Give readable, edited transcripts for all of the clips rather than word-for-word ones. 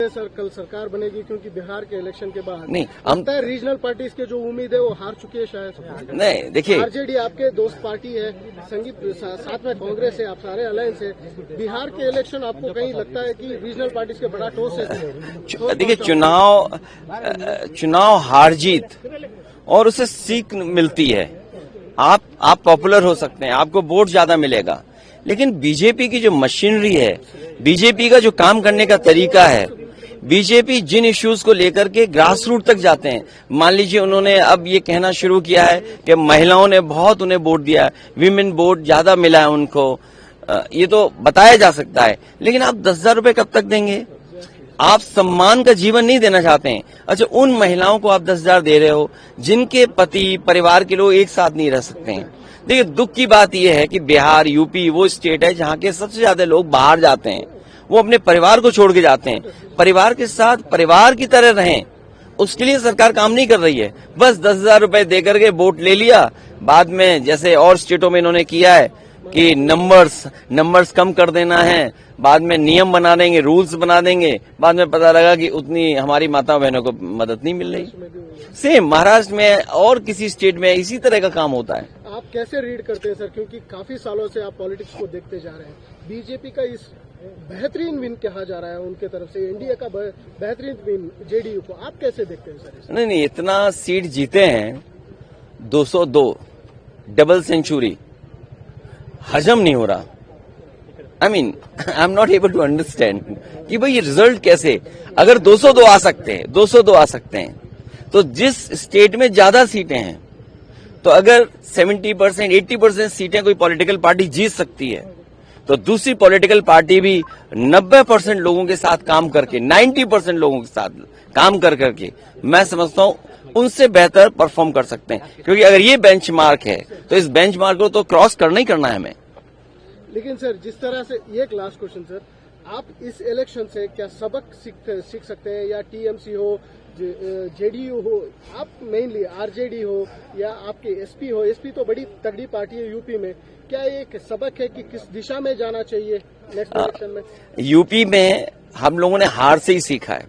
Sir कल सरकार बनेगी, क्योंकि बिहार के इलेक्शन के बाद नहीं हम रीजनल पार्टीज के जो उम्मीद है वो हार चुकी है शायद। नहीं देखिए, आरजेडी आपके दोस्त पार्टी है, साथ में कांग्रेस है, आप सारे अलायंस है। बिहार के इलेक्शन आपको कहीं लगता है कि रीजनल पार्टीज के बड़ा टॉस है? देखिए चुनाव हार जीत और उससे सीख मिलती है। आप पॉपुलर हो सकते हैं, आपको वोट ज्यादा मिलेगा, लेकिन बीजेपी की जो मशीनरी है, बीजेपी का जो काम करने का तरीका है, बीजेपी जिन इश्यूज को लेकर के ग्रास रूट तक जाते हैं। मान लीजिए उन्होंने अब ये कहना शुरू किया है कि महिलाओं ने बहुत उन्हें वोट दिया है, विमेन वोट ज्यादा मिला है उनको, ये तो बताया जा सकता है, लेकिन आप 10,000 रुपए कब तक देंगे? आप सम्मान का जीवन नहीं देना चाहते हैं। अच्छा, उन महिलाओं को आप 10,000 दे रहे हो जिनके पति परिवार के लोग एक साथ नहीं रह सकते हैं। देखिए दुख की बात यह है कि बिहार यूपी वो स्टेट है जहां के सबसे ज्यादा लोग बाहर जाते हैं, वो अपने परिवार को छोड़ के जाते हैं। परिवार के साथ परिवार की तरह रहें, उसके लिए सरकार काम नहीं कर रही है। बस 10,000 रुपए देकर के वोट ले लिया, बाद में जैसे और स्टेटों में इन्होंने किया है कि नंबर्स कम कर देना है, बाद में नियम बना देंगे, रूल्स बना देंगे, बाद में पता लगा कि उतनी हमारी माता बहनों को मदद नहीं मिल रही। सेम महाराष्ट्र में और किसी स्टेट में इसी तरह का काम होता है। आप कैसे रीड करते हैं सर, क्योंकि काफी सालों से आप पॉलिटिक्स को देखते जा रहे हैं, बीजेपी का इस बेहतरीन विन कहा जा रहा है उनके तरफ से, एनडीए का बेहतरीन विन जेडीयू को, आप कैसे देखते हैं सर? नहीं, इतना सीट जीते हैं, 202 डबल सेंचुरी, हजम नहीं हो रहा। I am not able to understand कि भाई ये रिजल्ट कैसे, अगर 202 आ सकते हैं तो जिस स्टेट में ज्यादा सीटें हैं, तो अगर 70% 80% सीटें कोई पॉलिटिकल पार्टी जीत सकती है, तो दूसरी पॉलिटिकल पार्टी भी 90% लोगों के साथ काम करके, 90% लोगों के साथ काम करके मैं समझता हूं उनसे बेहतर परफॉर्म कर सकते हैं। क्योंकि अगर ये बेंचमार्क है तो इस बेंचमार्क को तो क्रॉस करना ही करना है हमें। लेकिन सर जिस तरह से, ये एक लास्ट क्वेश्चन सर, आप इस इलेक्शन से क्या सबक सीख सकते हैं, या टीएमसी हो, जेडीयू हो, आप मेनली आरजेडी हो, या आपके एसपी हो, एसपी तो बड़ी तगड़ी पार्टी है यूपी में, क्या एक सबक है कि किस दिशा में जाना चाहिए नेक्स्ट इलेक्शन में? यूपी में हम लोगों ने हार से ही सीखा है,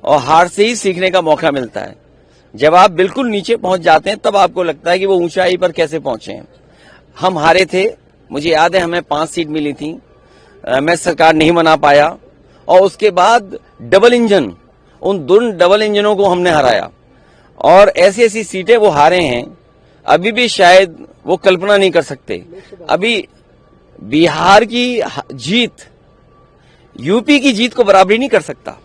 और हार से ही सीखने का मौका मिलता है। जब आप बिल्कुल नीचे पहुंच जाते हैं तब आपको लगता है कि वो ऊंचाई पर कैसे पहुंचे हैं। हम हारे थे, मुझे याद है हमें 5 सीट मिली थी, मैं सरकार नहीं बना पाया, और उसके बाद डबल इंजन, उन दोनों डबल इंजनों को हमने हराया, और ऐसी ऐसी सीटें वो हारे हैं अभी भी शायद वो कल्पना नहीं कर सकते। अभी बिहार की जीत यूपी की जीत को बराबरी नहीं कर सकता।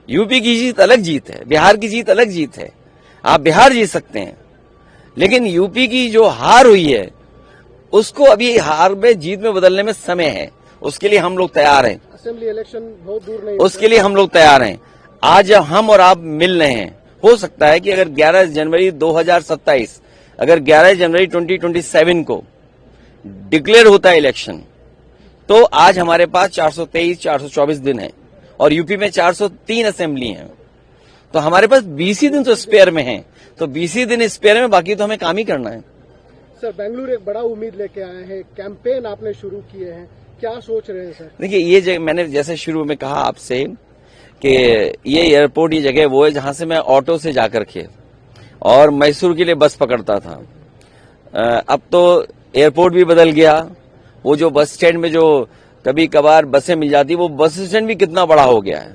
यूपी की जीत अलग जीत है, बिहार की जीत अलग जीत है। आप बिहार जीत सकते हैं, लेकिन यूपी की जो हार हुई है उसको अभी हार में जीत में बदलने में समय है। उसके लिए हम लोग तैयार हैं। असेंबली इलेक्शन बहुत दूर नहीं, उसके लिए हम लोग तैयार हैं। आज जब हम और आप मिल रहे हैं, हो सकता है कि अगर 11 जनवरी 2027, अगर 11 जनवरी 2027 को डिक्लेयर होता है इलेक्शन, तो आज हमारे पास 423-424 दिन है, और यूपी में 403 असेंबली हैं, तो हमारे पास 20 ही दिन तो स्पेयर में है। तो 20 ही दिन स्पेयर में, बाकी तो हमें काम ही करना है। सर बेंगलुरु एक बड़ा उम्मीद लेके आए हैं, कैंपेन आपने शुरू किए हैं, क्या सोच रहे हैं सर? देखिए ये मैंने जैसे शुरू में कहा आपसे कि ये एयरपोर्ट, ये जगह वो है जहां से मैं ऑटो से जाकर के और मैसूर के लिए बस पकड़ता था। अब तो एयरपोर्ट भी बदल गया, वो जो बस स्टैंड में जो कभी कभार बसें मिल जाती, वो बस स्टैंड भी कितना बड़ा हो गया है।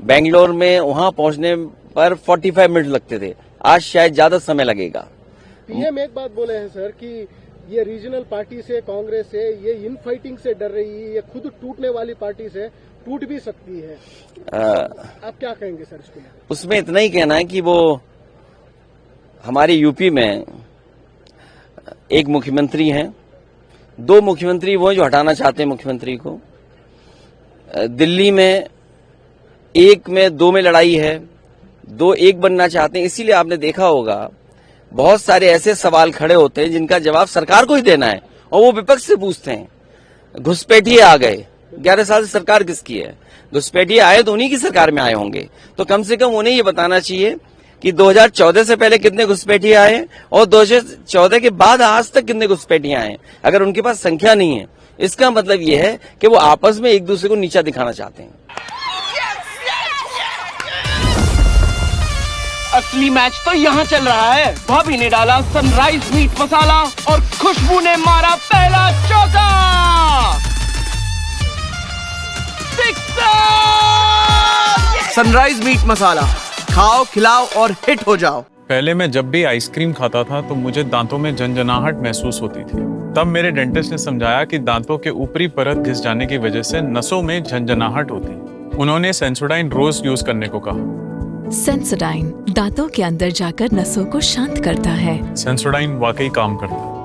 बेंगलोर में वहां पहुंचने पर 45 मिनट लगते थे, आज शायद ज्यादा समय लगेगा। पीएम एक बात बोले हैं सर कि ये रीजनल पार्टी से, कांग्रेस से, ये इन फाइटिंग से डर रही है, ये खुद टूटने वाली पार्टी से टूट भी सकती है। आप क्या कहेंगे सर इसके लिए? उसमें इतना ही कहना है कि वो हमारे यूपी में एक मुख्यमंत्री हैं, 2 मुख्यमंत्री वो हैं जो हटाना चाहते हैं मुख्यमंत्री को। दिल्ली में 1 में 2 में लड़ाई है, 2 1 बनना चाहते हैं। इसीलिए आपने देखा होगा बहुत सारे ऐसे सवाल खड़े होते हैं जिनका जवाब सरकार को ही देना है, और वो विपक्ष से पूछते हैं। घुसपैठिए आ गए, 11 साल से सरकार किसकी है? घुसपैठिए आए तो उन्हीं की सरकार में आए होंगे, तो कम से कम उन्हें ये बताना चाहिए कि 2014 से पहले कितने घुसपैठिए आए और 2014 के बाद आज तक कितने घुसपैठिए आए। अगर उनके पास संख्या नहीं है, इसका मतलब ये है कि वो आपस में एक दूसरे को नीचा दिखाना चाहते हैं। असली मैच तो यहाँ चल रहा है। बॉबी ने डाला सनराइज मीट मसाला और खुशबू ने मारा पहला चौका। सनराइज मीट मसाला, खाओ खिलाओ और हिट हो जाओ। पहले मैं जब भी आइसक्रीम खाता था तो मुझे दांतों में झंझनाहट महसूस होती थी। तब मेरे डेंटिस्ट ने समझाया कि दांतों के ऊपरी परत घिस जाने की वजह से नसों में झंझनाहट होती है। उन्होंने सेंसोडाइन रोज यूज करने को कहा। सेंसोडाइन दांतों के अंदर जाकर नसों को शांत करता है। सेंसोडाइन वाकई काम करता है।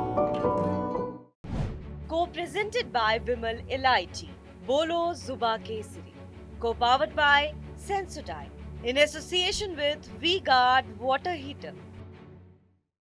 Co-presented by Vimal Elaichi, Bolo Zuba Kesari. Co-powered by Sensodyne in association with V-Guard Water Heater.